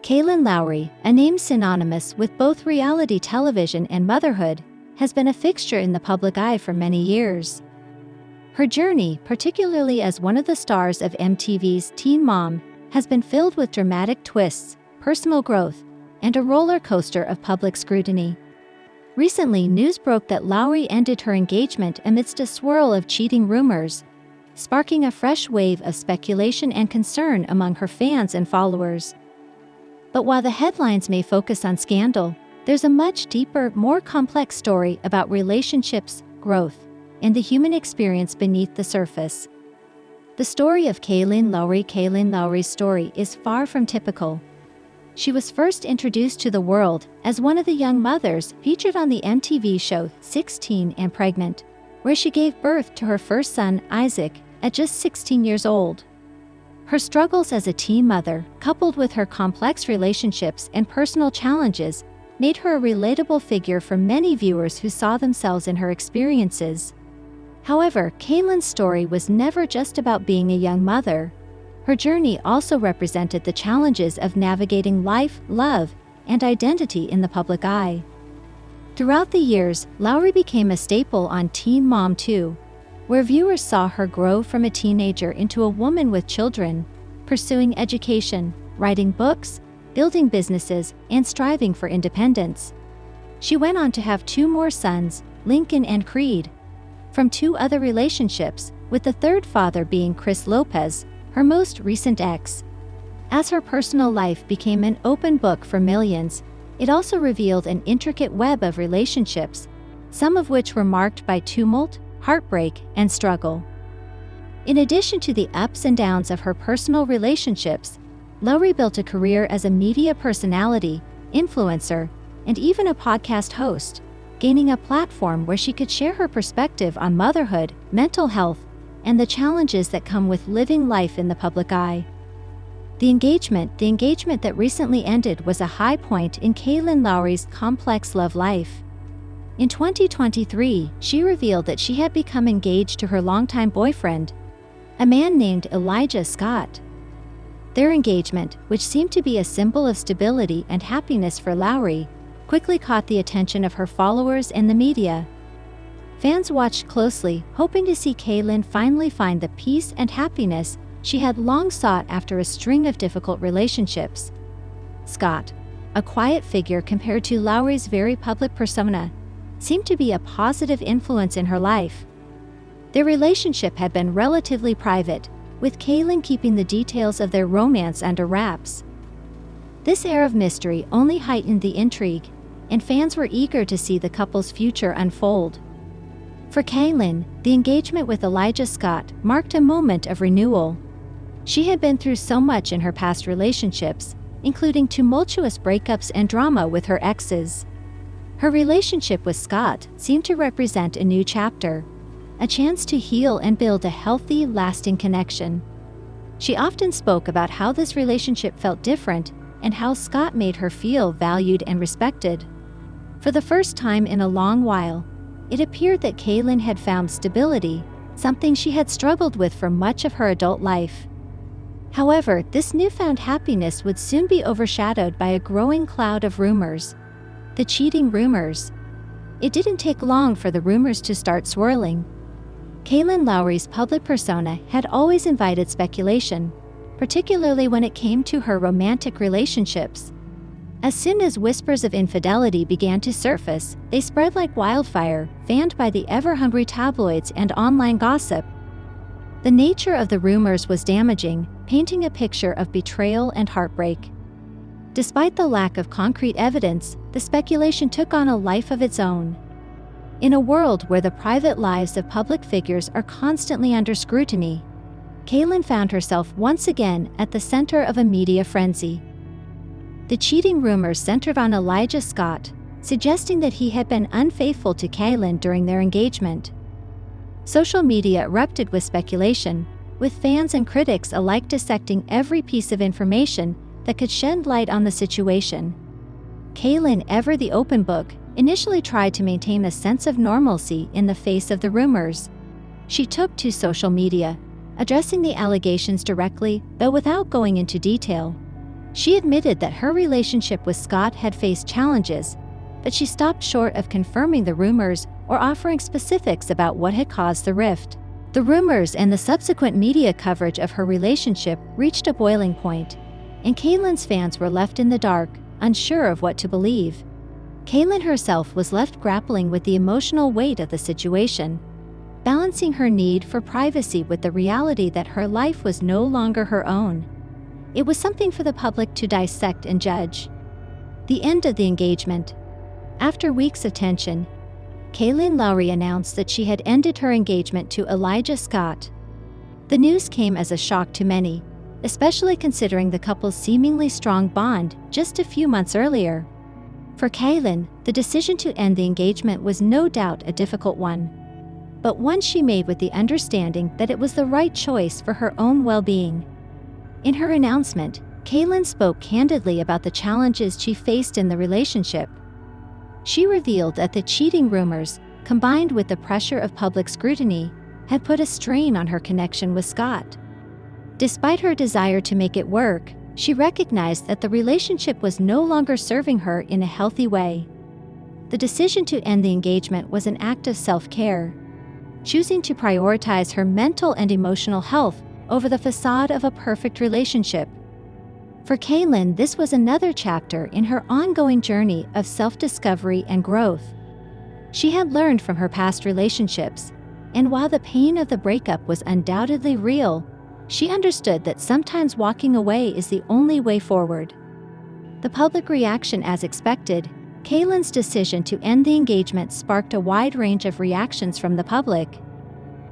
Kailyn Lowry, a name synonymous with both reality television and motherhood, has been a fixture in the public eye for many years. Her journey, particularly as one of the stars of MTV's Teen Mom, has been filled with dramatic twists, personal growth, and a roller coaster of public scrutiny. Recently, news broke that Lowry ended her engagement amidst a swirl of cheating rumors, sparking a fresh wave of speculation and concern among her fans and followers. But while the headlines may focus on scandal, there's a much deeper, more complex story about relationships, growth, and the human experience beneath the surface. The story of Kailyn Lowry. Kailyn Lowry's story is far from typical. She was first introduced to the world as one of the young mothers featured on the MTV show 16 and Pregnant, where she gave birth to her first son, Isaac, at just 16 years old. Her struggles as a teen mother, coupled with her complex relationships and personal challenges, made her a relatable figure for many viewers who saw themselves in her experiences. However, Kailyn's story was never just about being a young mother. Her journey also represented the challenges of navigating life, love, and identity in the public eye. Throughout the years, Lowry became a staple on Teen Mom 2, where viewers saw her grow from a teenager into a woman with children, pursuing education, writing books, building businesses, and striving for independence. She went on to have 2 more sons, Lincoln and Creed, from 2 other relationships, with the third father being Chris Lopez, her most recent ex. As her personal life became an open book for millions, it also revealed an intricate web of relationships, some of which were marked by tumult, heartbreak, and struggle. In addition to the ups and downs of her personal relationships, Lowry built a career as a media personality, influencer, and even a podcast host, gaining a platform where she could share her perspective on motherhood, mental health, and the challenges that come with living life in the public eye. The engagement that recently ended was a high point in Kailyn Lowry's complex love life. In 2023, she revealed that she had become engaged to her longtime boyfriend, a man named Elijah Scott. Their engagement, which seemed to be a symbol of stability and happiness for Lowry, quickly caught the attention of her followers and the media. Fans watched closely, hoping to see Kailyn finally find the peace and happiness she had long sought after a string of difficult relationships. Scott, a quiet figure compared to Lowry's very public persona, seemed to be a positive influence in her life. Their relationship had been relatively private, with Kailyn keeping the details of their romance under wraps. This air of mystery only heightened the intrigue, and fans were eager to see the couple's future unfold. For Kailyn, the engagement with Elijah Scott marked a moment of renewal. She had been through so much in her past relationships, including tumultuous breakups and drama with her exes. Her relationship with Scott seemed to represent a new chapter, a chance to heal and build a healthy, lasting connection. She often spoke about how this relationship felt different and how Scott made her feel valued and respected. For the first time in a long while, it appeared that Kailyn had found stability, something she had struggled with for much of her adult life. However, this newfound happiness would soon be overshadowed by a growing cloud of rumors. The cheating rumors. It didn't take long for the rumors to start swirling. Kailyn Lowry's public persona had always invited speculation, particularly when it came to her romantic relationships. As soon as whispers of infidelity began to surface, they spread like wildfire, fanned by the ever-hungry tabloids and online gossip. The nature of the rumors was damaging, painting a picture of betrayal and heartbreak. Despite the lack of concrete evidence, the speculation took on a life of its own. In a world where the private lives of public figures are constantly under scrutiny, Kailyn found herself once again at the center of a media frenzy. The cheating rumors centered on Elijah Scott, suggesting that he had been unfaithful to Kailyn during their engagement. Social media erupted with speculation, with fans and critics alike dissecting every piece of information that could shed light on the situation. Kailyn, ever the open book, initially tried to maintain a sense of normalcy in the face of the rumors. She took to social media, addressing the allegations directly, though without going into detail. She admitted that her relationship with Scott had faced challenges, but she stopped short of confirming the rumors or offering specifics about what had caused the rift. The rumors and the subsequent media coverage of her relationship reached a boiling point, and Kailyn's fans were left in the dark, unsure of what to believe. Kailyn herself was left grappling with the emotional weight of the situation, balancing her need for privacy with the reality that her life was no longer her own. It was something for the public to dissect and judge. The end of the engagement. After weeks of tension, Kailyn Lowry announced that she had ended her engagement to Elijah Scott. The news came as a shock to many, especially considering the couple's seemingly strong bond just a few months earlier. For Kailyn, the decision to end the engagement was no doubt a difficult one, but one she made with the understanding that it was the right choice for her own well-being. In her announcement, Kailyn spoke candidly about the challenges she faced in the relationship. She revealed that the cheating rumors, combined with the pressure of public scrutiny, had put a strain on her connection with Scott. Despite her desire to make it work, she recognized that the relationship was no longer serving her in a healthy way. The decision to end the engagement was an act of self-care, choosing to prioritize her mental and emotional health over the facade of a perfect relationship. For Kailyn, this was another chapter in her ongoing journey of self-discovery and growth. She had learned from her past relationships, and while the pain of the breakup was undoubtedly real, she understood that sometimes walking away is the only way forward. The public reaction, as expected, Kailyn's decision to end the engagement sparked a wide range of reactions from the public.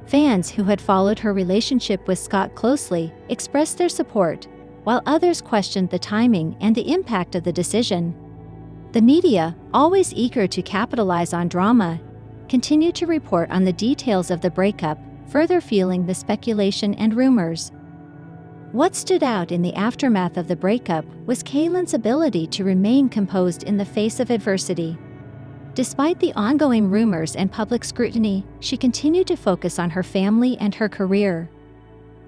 Fans who had followed her relationship with Scott closely expressed their support, while others questioned the timing and the impact of the decision. The media, always eager to capitalize on drama, continued to report on the details of the breakup, further fueling the speculation and rumors. What stood out in the aftermath of the breakup was Kailyn's ability to remain composed in the face of adversity. Despite the ongoing rumors and public scrutiny, she continued to focus on her family and her career.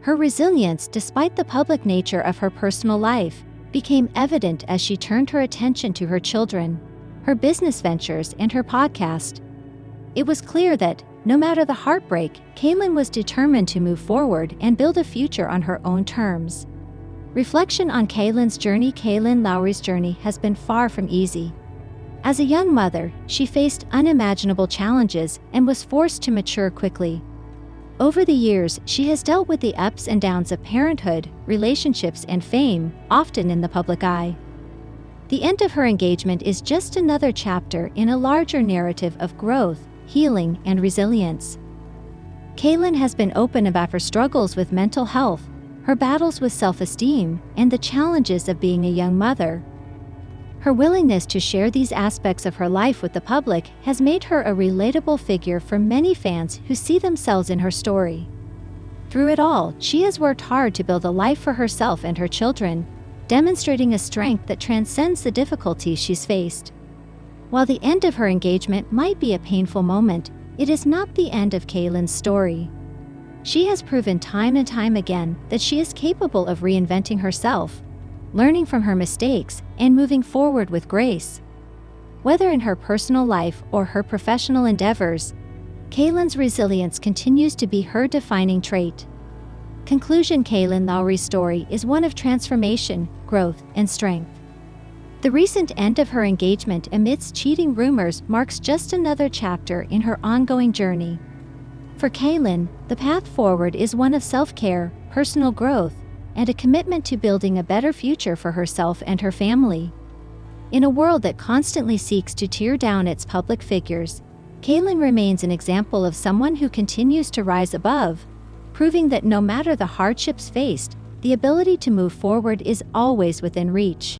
Her resilience, despite the public nature of her personal life, became evident as she turned her attention to her children, her business ventures, and her podcast. It was clear that, no matter the heartbreak, Kailyn was determined to move forward and build a future on her own terms. Reflection on Kailyn's journey. Kailyn Lowry's journey has been far from easy. As a young mother, she faced unimaginable challenges and was forced to mature quickly. Over the years, she has dealt with the ups and downs of parenthood, relationships, and fame, often in the public eye. The end of her engagement is just another chapter in a larger narrative of growth, healing, and resilience. Kailyn has been open about her struggles with mental health, her battles with self-esteem, and the challenges of being a young mother. Her willingness to share these aspects of her life with the public has made her a relatable figure for many fans who see themselves in her story. Through it all, she has worked hard to build a life for herself and her children, demonstrating a strength that transcends the difficulties she's faced. While the end of her engagement might be a painful moment, it is not the end of Kailyn's story. She has proven time and time again that she is capable of reinventing herself, learning from her mistakes, and moving forward with grace. Whether in her personal life or her professional endeavors, Kailyn's resilience continues to be her defining trait. Conclusion. Kailyn Lowry's story is one of transformation, growth, and strength. The recent end of her engagement amidst cheating rumors marks just another chapter in her ongoing journey. For Kailyn, the path forward is one of self-care, personal growth, and a commitment to building a better future for herself and her family. In a world that constantly seeks to tear down its public figures, Kailyn remains an example of someone who continues to rise above, proving that no matter the hardships faced, the ability to move forward is always within reach.